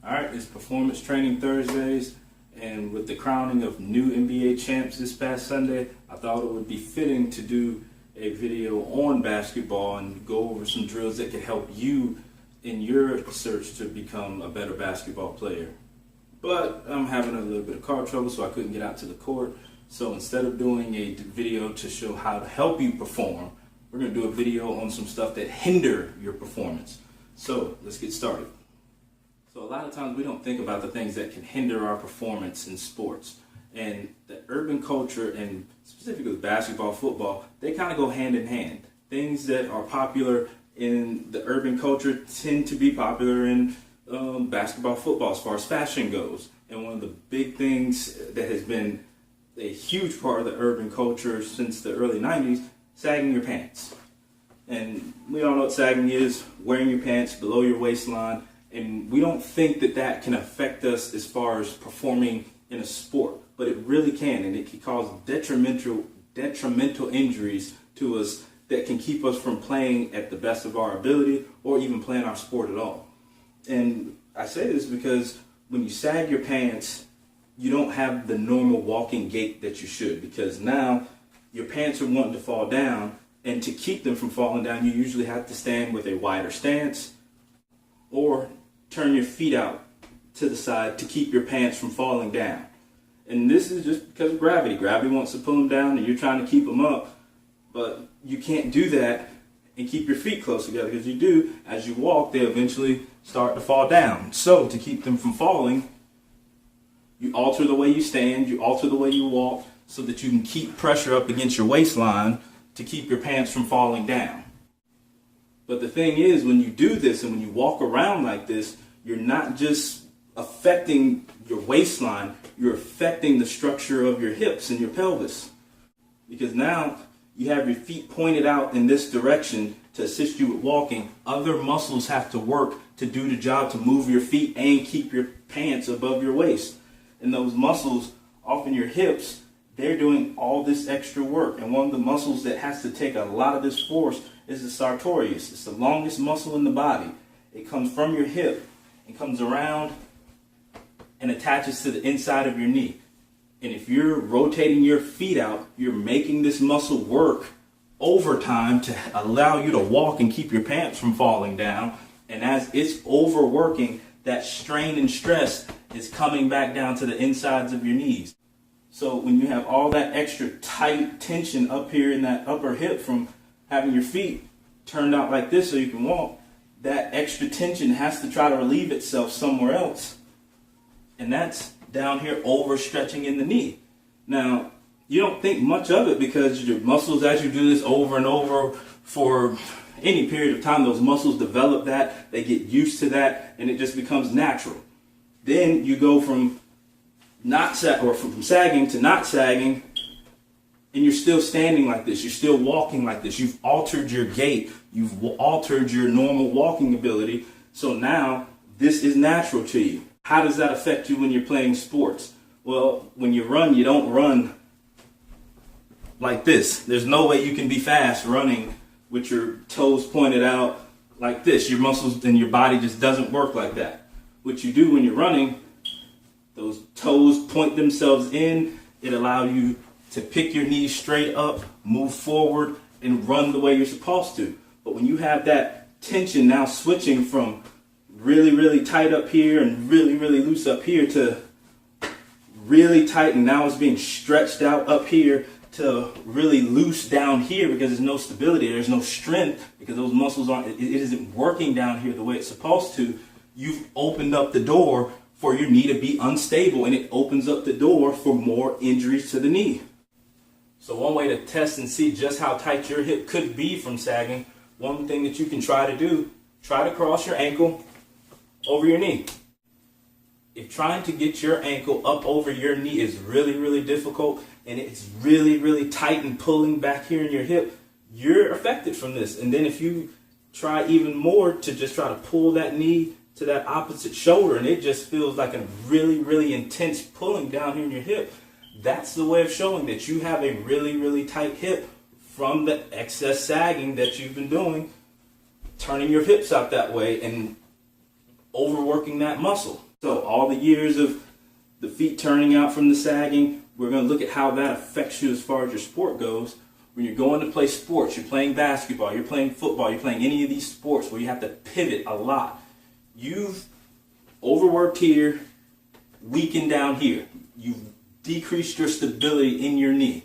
Alright, it's Performance Training Thursdays, and with the crowning of new NBA champs this past Sunday, I thought it would be fitting to do a video on basketball and go over some drills that could help you in your search to become a better basketball player. But I'm having a little bit of car trouble, so I couldn't get out to the court. So instead of doing a video to show how to help you perform, we're going to do a video on some stuff that hinder your performance. So let's get started. So a lot of times we don't think about the things that can hinder our performance in sports. And the urban culture, and specifically basketball, football, they kind of go hand in hand. Things that are popular in the urban culture tend to be popular in basketball, football, as far as fashion goes. And one of the big things that has been a huge part of the urban culture since the early 90s, sagging your pants. And we all know what sagging is, wearing your pants below your waistline. And we don't think that that can affect us as far as performing in a sport, but it really can, and it can cause detrimental injuries to us that can keep us from playing at the best of our ability or even playing our sport at all. And I say this because when you sag your pants, you don't have the normal walking gait that you should, because now your pants are wanting to fall down, and to keep them from falling down, you usually have to stand with a wider stance or turn your feet out to the side to keep your pants from falling down. And this is just because of gravity. Gravity wants to pull them down and you're trying to keep them up, but you can't do that and keep your feet close together, because you do, as you walk, they eventually start to fall down. So to keep them from falling, you alter the way you stand, you alter the way you walk, so that you can keep pressure up against your waistline to keep your pants from falling down. But the thing is, when you do this and when you walk around like this, you're not just affecting your waistline, you're affecting the structure of your hips and your pelvis. Because now you have your feet pointed out in this direction to assist you with walking. Other muscles have to work to do the job to move your feet and keep your pants above your waist. And those muscles, often your hips, they're doing all this extra work. And one of the muscles that has to take a lot of this force is the sartorius. It's the longest muscle in the body. It comes from your hip and comes around and attaches to the inside of your knee. And if you're rotating your feet out, you're making this muscle work overtime to allow you to walk and keep your pants from falling down. And as it's overworking, that strain and stress is coming back down to the insides of your knees. So when you have all that extra tight tension up here in that upper hip from having your feet turned out like this so you can walk, that extra tension has to try to relieve itself somewhere else. And that's down here overstretching in the knee. Now, you don't think much of it because your muscles, as you do this over and over for any period of time, those muscles develop that, they get used to that, and it just becomes natural. Then you go from from sagging to not sagging, and you're still standing like this, you're still walking like this, you've altered your gait, you've altered your normal walking ability, so now this is natural to you. How does that affect you when you're playing sports? Well, when you run, you don't run like this. There's no way you can be fast running with your toes pointed out like this. Your muscles and your body just doesn't work like that. What you do when you're running, those toes point themselves in. It allows you to pick your knees straight up, move forward, and run the way you're supposed to. But when you have that tension now switching from really, really tight up here and really, really loose up here to really tight, and now it's being stretched out up here to really loose down here because there's no stability, there's no strength, because those muscles it isn't working down here the way it's supposed to. You've opened up the door for your knee to be unstable, and it opens up the door for more injuries to the knee. So one way to test and see just how tight your hip could be from sagging, one thing that you can try to do, try to cross your ankle over your knee. If trying to get your ankle up over your knee is really, really difficult, and it's really, really tight and pulling back here in your hip, you're affected from this. And then if you try even more to just try to pull that knee to that opposite shoulder, and it just feels like a really, really intense pulling down here in your hip, that's the way of showing that you have a really, really tight hip from the excess sagging that you've been doing, turning your hips out that way and overworking that muscle. So all the years of the feet turning out from the sagging, we're going to look at how that affects you as far as your sport goes. When you're going to play sports, you're playing basketball, you're playing football, you're playing any of these sports where you have to pivot a lot. You've overworked here, weakened down here. You've decreased your stability in your knee.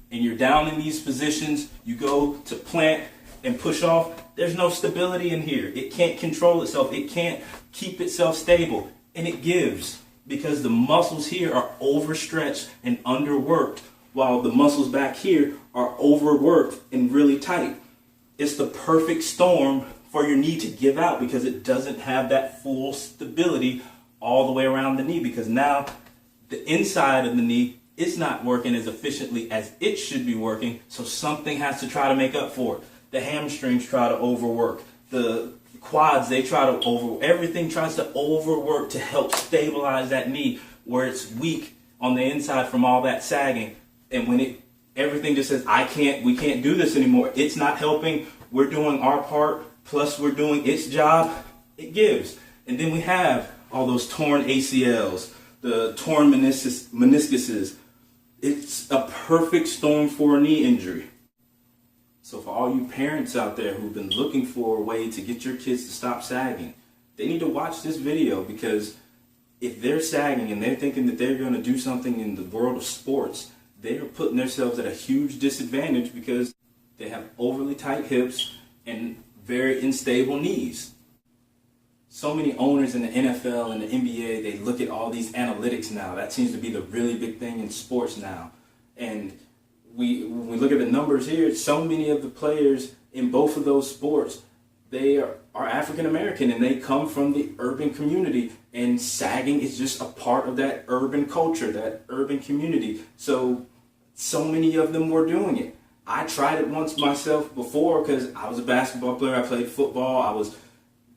And you're down in these positions, you go to plant and push off, there's no stability in here. It can't control itself. It can't keep itself stable. And it gives because the muscles here are overstretched and underworked while the muscles back here are overworked and really tight. It's the perfect storm for your knee to give out because it doesn't have that full stability all the way around the knee, because now the inside of the knee is not working as efficiently as it should be working, so something has to try to make up for it. The hamstrings try to overwork. The quads, they try to everything tries to overwork to help stabilize that knee where it's weak on the inside from all that sagging. And when everything just says, we can't do this anymore. It's not helping. We're doing our part, plus we're doing its job. It gives. And then we have all those torn ACLs, the torn meniscuses. It's a perfect storm for a knee injury. So for all you parents out there who've been looking for a way to get your kids to stop sagging, they need to watch this video, because if they're sagging and they're thinking that they're going to do something in the world of sports, they are putting themselves at a huge disadvantage because they have overly tight hips and very unstable knees. So many owners in the NFL and the NBA, they look at all these analytics now. That seems to be the really big thing in sports now. And when we look at the numbers here, so many of the players in both of those sports, they are African American and they come from the urban community, and sagging is just a part of that urban culture, that urban community. So many of them were doing it. I tried it once myself before because I was a basketball player. I played football.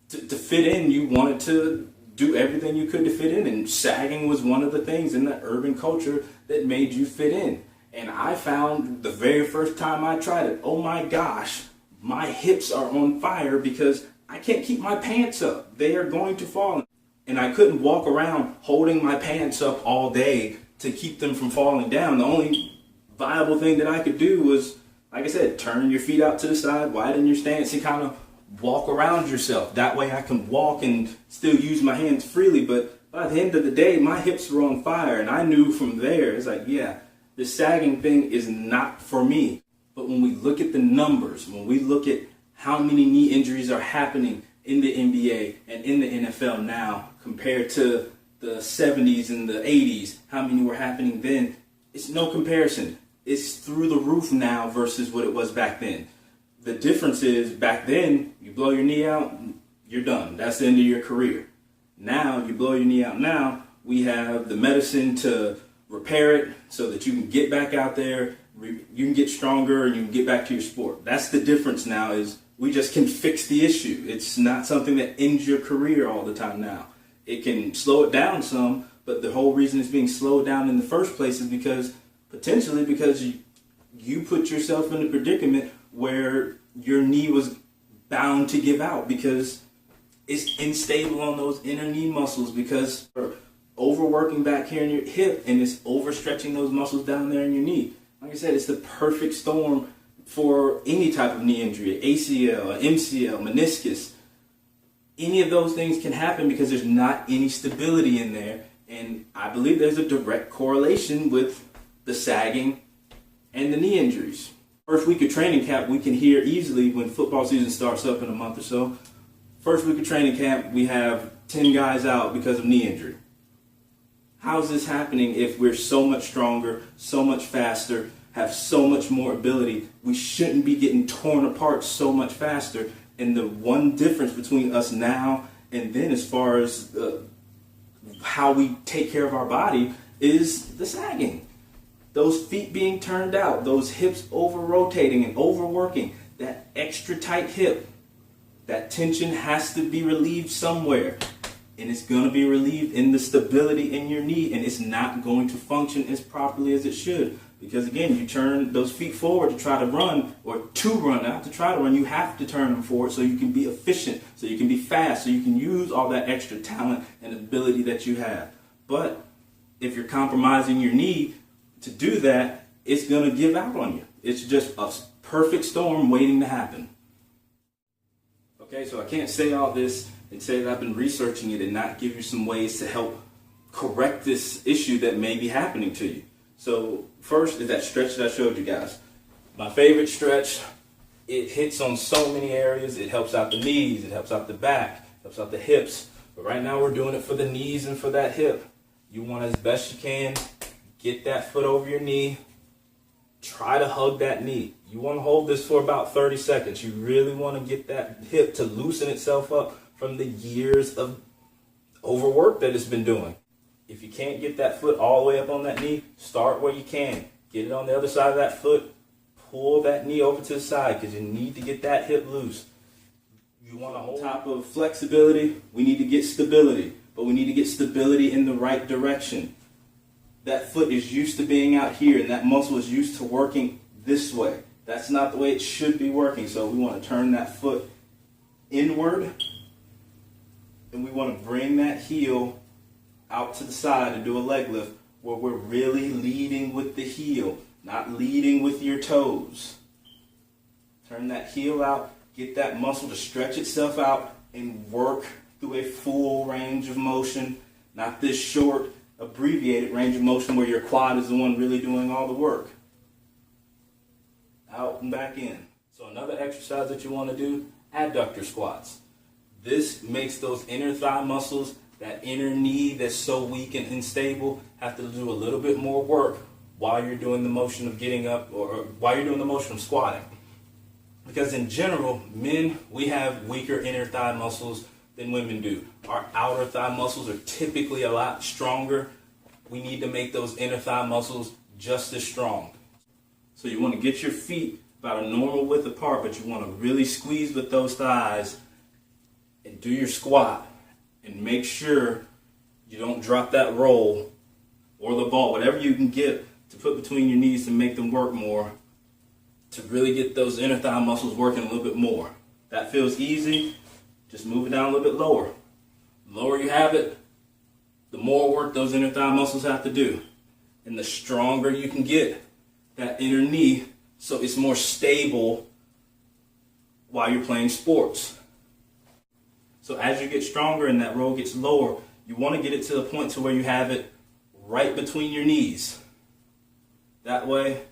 To fit in, you wanted to do everything you could to fit in, and sagging was one of the things in that urban culture that made you fit in. And I found the very first time I tried it, oh my gosh, my hips are on fire because I can't keep my pants up. They are going to fall. And I couldn't walk around holding my pants up all day to keep them from falling down. The only viable thing that I could do was, like I said, turn your feet out to the side, widen your stance, and kind of walk around yourself. That way I can walk and still use my hands freely. But by the end of the day, my hips were on fire. And I knew from there, it's like, yeah, the sagging thing is not for me. But when we look at the numbers, when we look at how many knee injuries are happening in the NBA and in the NFL now compared to the 70s and the 80s, how many were happening then, it's no comparison. It's through the roof now versus what it was back then. The difference is back then, you blow your knee out, you're done. That's the end of your career. Now, you blow your knee out now, we have the medicine to repair it so that you can get back out there, you can get stronger, and you can get back to your sport. That's the difference now, is we just can fix the issue. It's not something that ends your career all the time now. It can slow it down some, but the whole reason it's being slowed down in the first place is because you put yourself in a predicament where your knee was bound to give out because it's unstable on those inner knee muscles, because you're overworking back here in your hip and it's overstretching those muscles down there in your knee. Like I said, it's the perfect storm for any type of knee injury, ACL, MCL, meniscus. Any of those things can happen because there's not any stability in there. And I believe there's a direct correlation with the sagging and the knee injuries. First week of training camp, we can hear easily when football season starts up in a month or so. First week of training camp, we have 10 guys out because of knee injury. How's this happening if we're so much stronger, so much faster, have so much more ability? We shouldn't be getting torn apart so much faster. And the one difference between us now and then, as far as how we take care of our body, is the sagging. Those feet being turned out, those hips over-rotating and overworking, that extra tight hip, that tension has to be relieved somewhere. and it's going to be relieved in the stability in your knee, and it's not going to function as properly as it should. Because again, you turn those feet forward to try to run, or to run, not to try to run. You have to turn them forward so you can be efficient, so you can be fast, so you can use all that extra talent and ability that you have. But if you're compromising your knee to do that, it's going to give out on you. It's just a perfect storm waiting to happen. Okay, so I can't say all this and say that I've been researching it and not give you some ways to help correct this issue that may be happening to you. So first is that stretch that I showed you guys. My favorite stretch. It hits on so many areas. It helps out the knees, it helps out the back, helps out the hips. But right now we're doing it for the knees and for that hip. You want, as best you can, get that foot over your knee. Try to hug that knee. You want to hold this for about 30 seconds. You really want to get that hip to loosen itself up from the years of overwork that it's been doing. If you can't get that foot all the way up on that knee, start where you can. Get it on the other side of that foot. Pull that knee over to the side because you need to get that hip loose. You want to hold on top of flexibility. We need to get stability, but we need to get stability in the right direction. That foot is used to being out here, and that muscle is used to working this way. That's not the way it should be working. So we want to turn that foot inward, and we want to bring that heel out to the side and do a leg lift where we're really leading with the heel, not leading with your toes. Turn that heel out, get that muscle to stretch itself out and work through a full range of motion, not this short, abbreviated range of motion where your quad is the one really doing all the work. Out and back in. So another exercise that you want to do, adductor squats. This makes those inner thigh muscles, that inner knee that's so weak and unstable, have to do a little bit more work while you're doing the motion of getting up, or while you're doing the motion of squatting. Because in general, men, we have weaker inner thigh muscles than women do. Our outer thigh muscles are typically a lot stronger. We need to make those inner thigh muscles just as strong. So you want to get your feet about a normal width apart, but you want to really squeeze with those thighs and do your squat. And make sure you don't drop that roll or the ball, whatever you can get to put between your knees to make them work more, to really get those inner thigh muscles working a little bit more. That feels easy. Just move it down a little bit lower. The lower you have it, the more work those inner thigh muscles have to do. And the stronger you can get that inner knee so it's more stable while you're playing sports. So as you get stronger and that roll gets lower, you want to get it to the point to where you have it right between your knees. That way,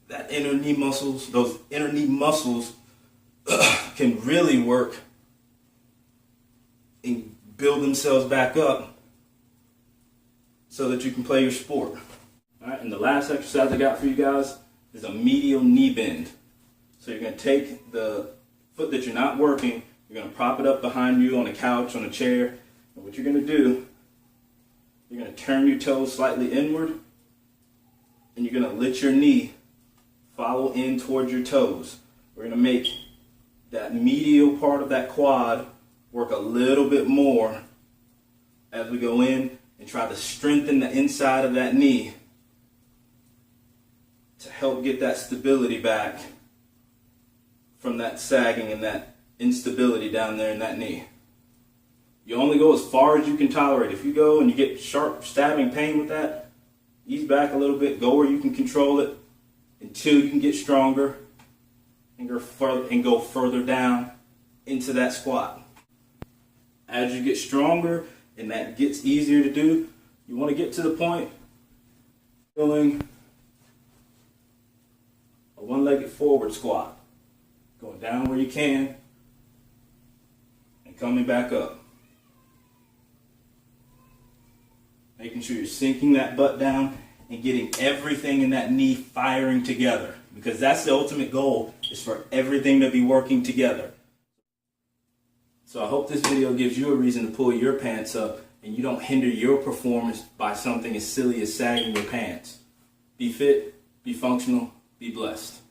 that inner knee muscles, those inner knee muscles can really work and build themselves back up so that you can play your sport. All right, and the last exercise I got for you guys is a medial knee bend. So you're going to take the foot that you're not working, you're going to prop it up behind you on a couch, on a chair, and what you're going to do, you're going to turn your toes slightly inward, and you're going to let your knee follow in towards your toes. We're going to make that medial part of that quad work a little bit more as we go in and try to strengthen the inside of that knee to help get that stability back from that sagging and that instability down there in that knee. You only go as far as you can tolerate. If you go and you get sharp stabbing pain with that, ease back a little bit, go where you can control it until you can get stronger and go further down into that squat. As you get stronger and that gets easier to do, you want to get to the point doing a one-legged forward squat. Going down where you can and coming back up. Making sure you're sinking that butt down and getting everything in that knee firing together. Because that's the ultimate goal, is for everything to be working together. So I hope this video gives you a reason to pull your pants up and you don't hinder your performance by something as silly as sagging your pants. Be fit, be functional, be blessed.